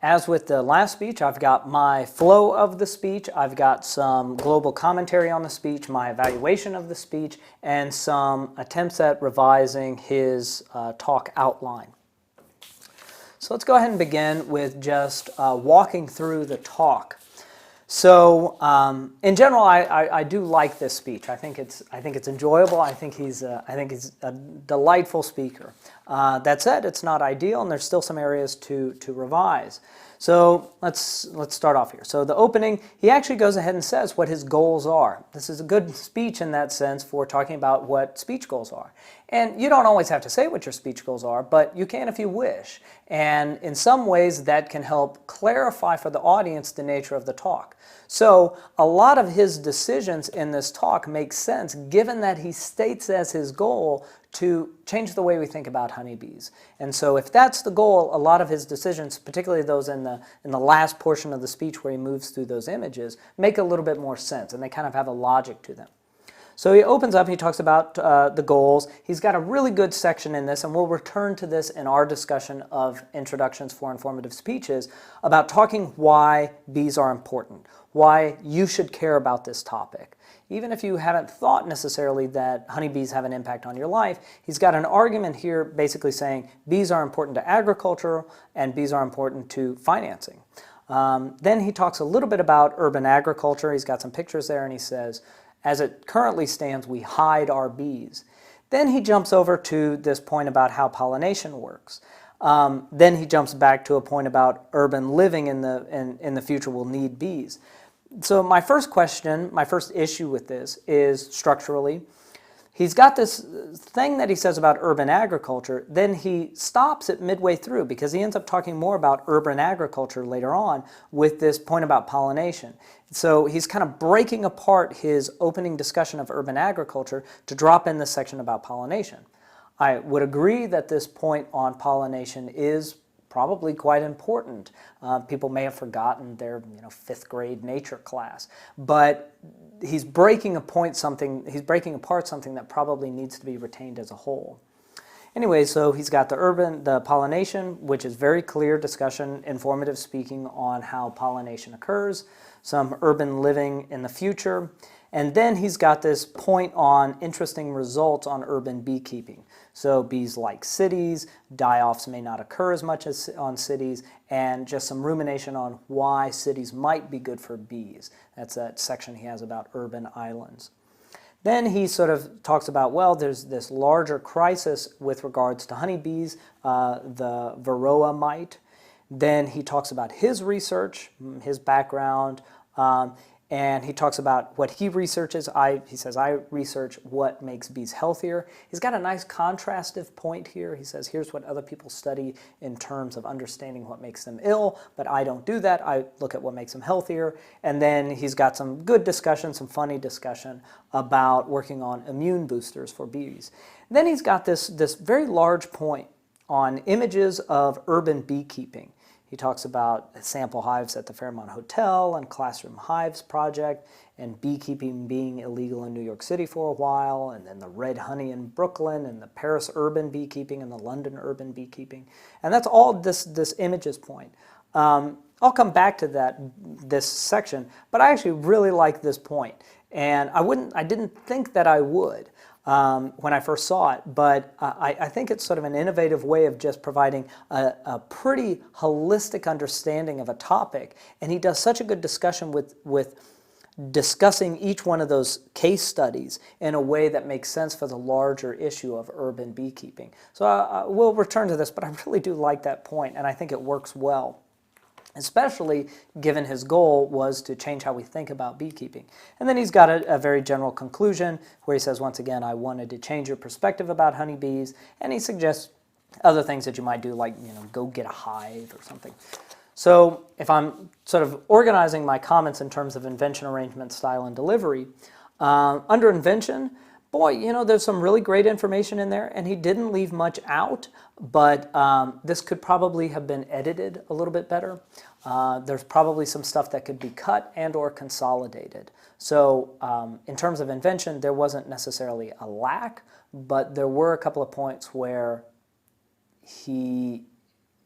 As with the last speech, I've got my flow of the speech, I've got some global commentary on the speech, my evaluation of the speech, and some attempts at revising his talk outline. So let's go ahead and begin with just walking through the talk. So in general, I do like this speech. I think it's enjoyable. I think he's a delightful speaker. That said, it's not ideal, and there's still some areas to revise. So let's start off here. So the opening, he actually goes ahead and says what his goals are. This is a good speech in that sense for talking about what speech goals are. And you don't always have to say what your speech goals are, but you can if you wish. And in some ways that can help clarify for the audience the nature of the talk. So a lot of his decisions in this talk make sense given that he states as his goal to change the way we think about honeybees. And so if that's the goal, a lot of his decisions, particularly those in the last portion of the speech where he moves through those images, make a little bit more sense, and they kind of have a logic to them. So he opens up and he talks about the goals. He's got a really good section in this, and we'll return to this in our discussion of introductions for informative speeches, about talking why bees are important, why you should care about this topic. Even if you haven't thought necessarily that honeybees have an impact on your life, he's got an argument here basically saying bees are important to agriculture and bees are important to financing. Then he talks a little bit about urban agriculture. He's got some pictures there, and he says, as it currently stands, we hide our bees. Then he jumps over to this point about how pollination works. Then he jumps back to a point about urban living in the future will need bees. So my first question, my first issue with this is structurally. He's got this thing that he says about urban agriculture, then he stops it midway through because he ends up talking more about urban agriculture later on with this point about pollination. So he's kind of breaking apart his opening discussion of urban agriculture to drop in this section about pollination. I would agree that this point on pollination is probably quite important. People may have forgotten their fifth grade nature class, but he's breaking apart something that probably needs to be retained as a whole. Anyway, so he's got the pollination, which is very clear discussion, informative speaking on how pollination occurs, some urban living in the future, and then he's got this point on interesting results on urban beekeeping. So bees like cities, die-offs may not occur as much as on cities, and just some rumination on why cities might be good for bees. That's that section he has about urban islands. Then he sort of talks about, well, there's this larger crisis with regards to honeybees, the Varroa mite. Then he talks about his research, his background, and he talks about what he researches. He says, I research what makes bees healthier. He's got a nice contrastive point here. He says, here's what other people study in terms of understanding what makes them ill, but I don't do that. I look at what makes them healthier. And then he's got some good discussion, some funny discussion about working on immune boosters for bees. Then he's got this very large point on images of urban beekeeping. He talks about sample hives at the Fairmont Hotel and Classroom Hives Project, and beekeeping being illegal in New York City for a while, and then the red honey in Brooklyn, and the Paris urban beekeeping and the London urban beekeeping. And that's all this images point. I'll come back to this section, but I actually really like this point. And I didn't think that I would. When I first saw it, but I think it's sort of an innovative way of just providing a pretty holistic understanding of a topic, and he does such a good discussion with discussing each one of those case studies in a way that makes sense for the larger issue of urban beekeeping. So we'll return to this, but I really do like that point, and I think it works well, especially given his goal was to change how we think about beekeeping. And then he's got a very general conclusion where he says, once again, I wanted to change your perspective about honeybees, and he suggests other things that you might do, like go get a hive or something. So if I'm sort of organizing my comments in terms of invention, arrangement, style, and delivery, under invention, boy, there's some really great information in there, and he didn't leave much out, but this could probably have been edited a little bit better. There's probably some stuff that could be cut and or consolidated. So in terms of invention, there wasn't necessarily a lack, but there were a couple of points where he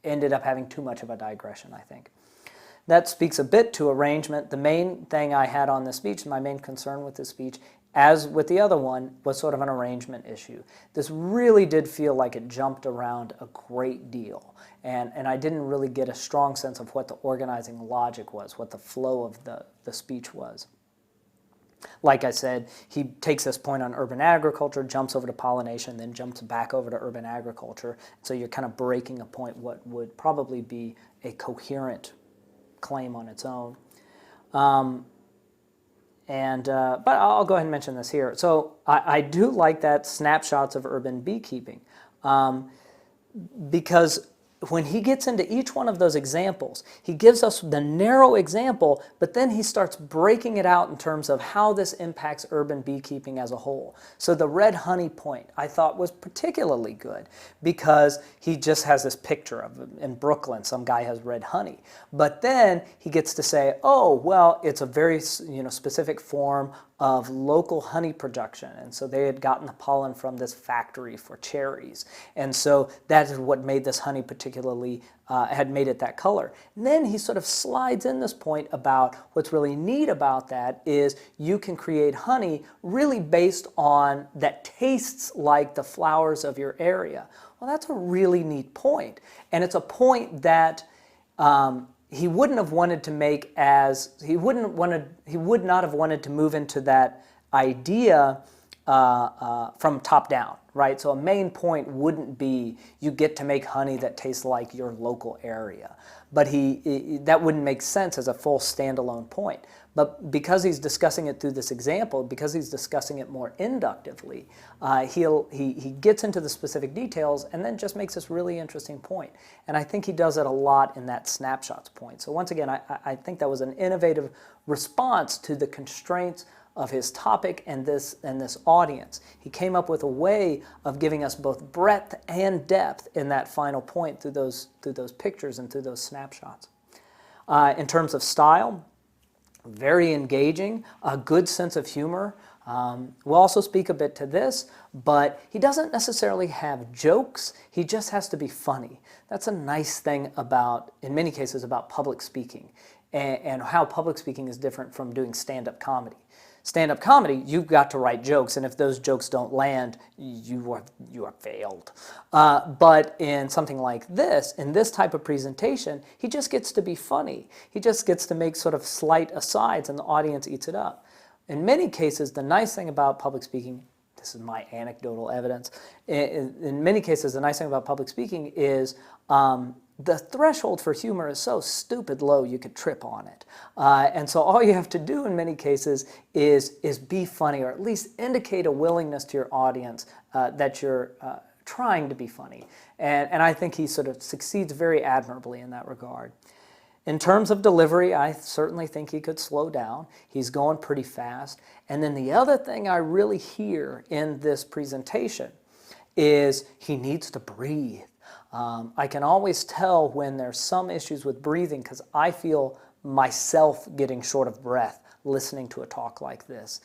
ended up having too much of a digression, I think. That speaks a bit to arrangement. The main thing I had on this speech, my main concern with this speech, as with the other one, was sort of an arrangement issue. This really did feel like it jumped around a great deal, and I didn't really get a strong sense of what the organizing logic was, what the flow of the speech was. Like I said, he takes this point on urban agriculture, jumps over to pollination, then jumps back over to urban agriculture. So you're kind of breaking a point what would probably be a coherent claim on its own. But I'll go ahead and mention this here. So I do like that snapshots of urban beekeeping, because when he gets into each one of those examples, he gives us the narrow example, but then he starts breaking it out in terms of how this impacts urban beekeeping as a whole. So the red honey point I thought was particularly good because he just has this picture of, in Brooklyn, some guy has red honey. But then he gets to say, oh, well, it's a very specific form of local honey production, and so they had gotten the pollen from this factory for cherries, and so that is what made this honey particularly, had made it that color. And then he sort of slides in this point about what's really neat about that is you can create honey really based on that tastes like the flowers of your area. Well, that's a really neat point, and it's a point that he wouldn't have wanted to make as, he would not have wanted to move into that idea from top down, right? So a main point wouldn't be you get to make honey that tastes like your local area. But that wouldn't make sense as a full standalone point. But because he's discussing it through this example, because he's discussing it more inductively, he gets into the specific details and then just makes this really interesting point. And I think he does it a lot in that snapshots point. So once again, I think that was an innovative response to the constraints of his topic and this audience. He came up with a way of giving us both breadth and depth in that final point through those pictures and through those snapshots. In terms of style, very engaging, a good sense of humor. We'll also speak a bit to this, but he doesn't necessarily have jokes. He just has to be funny. That's a nice thing about, in many cases, about public speaking and how public speaking is different from doing stand-up comedy. Stand-up comedy, you've got to write jokes, and if those jokes don't land, you are failed. But in something like this, in this type of presentation, he just gets to be funny. He just gets to make sort of slight asides, and the audience eats it up. In many cases, the nice thing about public speaking, this is my anecdotal evidence, in many cases, the nice thing about public speaking is the threshold for humor is so stupid low you could trip on it. And so all you have to do in many cases is be funny, or at least indicate a willingness to your audience that you're trying to be funny. And I think he sort of succeeds very admirably in that regard. In terms of delivery, I certainly think he could slow down. He's going pretty fast. And then the other thing I really hear in this presentation is he needs to breathe. I can always tell when there's some issues with breathing because I feel myself getting short of breath listening to a talk like this.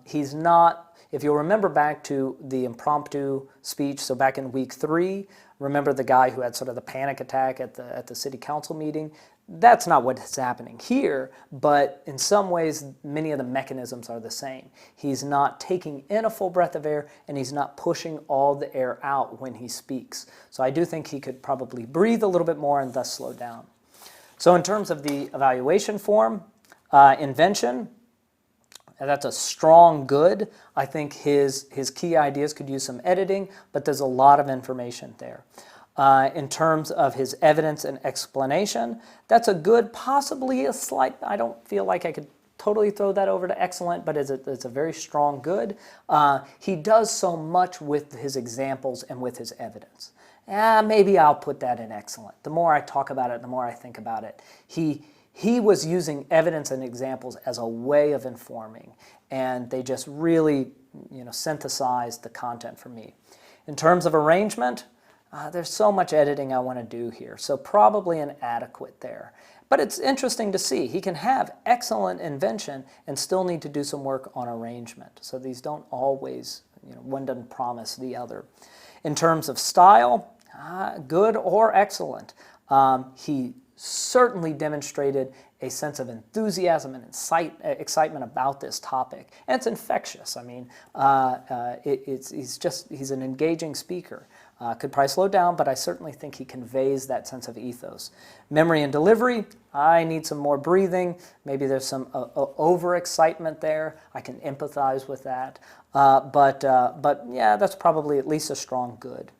He's not, if you'll remember back to the impromptu speech, so back in week 3, remember the guy who had sort of the panic attack at the city council meeting? That's not what's happening here, but in some ways, many of the mechanisms are the same. He's not taking in a full breath of air, and he's not pushing all the air out when he speaks. So I do think he could probably breathe a little bit more and thus slow down. So in terms of the evaluation form, invention, that's a strong good. I think his key ideas could use some editing, but there's a lot of information there. In terms of his evidence and explanation, that's a good, possibly a slight, I don't feel like I could totally throw that over to excellent, but it's a very strong good. He does so much with his examples and with his evidence. Maybe I'll put that in excellent. The more I talk about it, the more I think about it. He was using evidence and examples as a way of informing, and they just really, synthesized the content for me. In terms of arrangement, there's so much editing I want to do here, so probably an adequate there. But it's interesting to see. He can have excellent invention and still need to do some work on arrangement. So these don't always, one doesn't promise the other. In terms of style, Good or excellent. He certainly demonstrated a sense of enthusiasm and excitement about this topic, and it's infectious. I mean, he's an engaging speaker. Could probably slow down, but I certainly think he conveys that sense of ethos. Memory and delivery, I need some more breathing. Maybe there's some overexcitement there. I can empathize with that. But yeah, that's probably at least a strong good.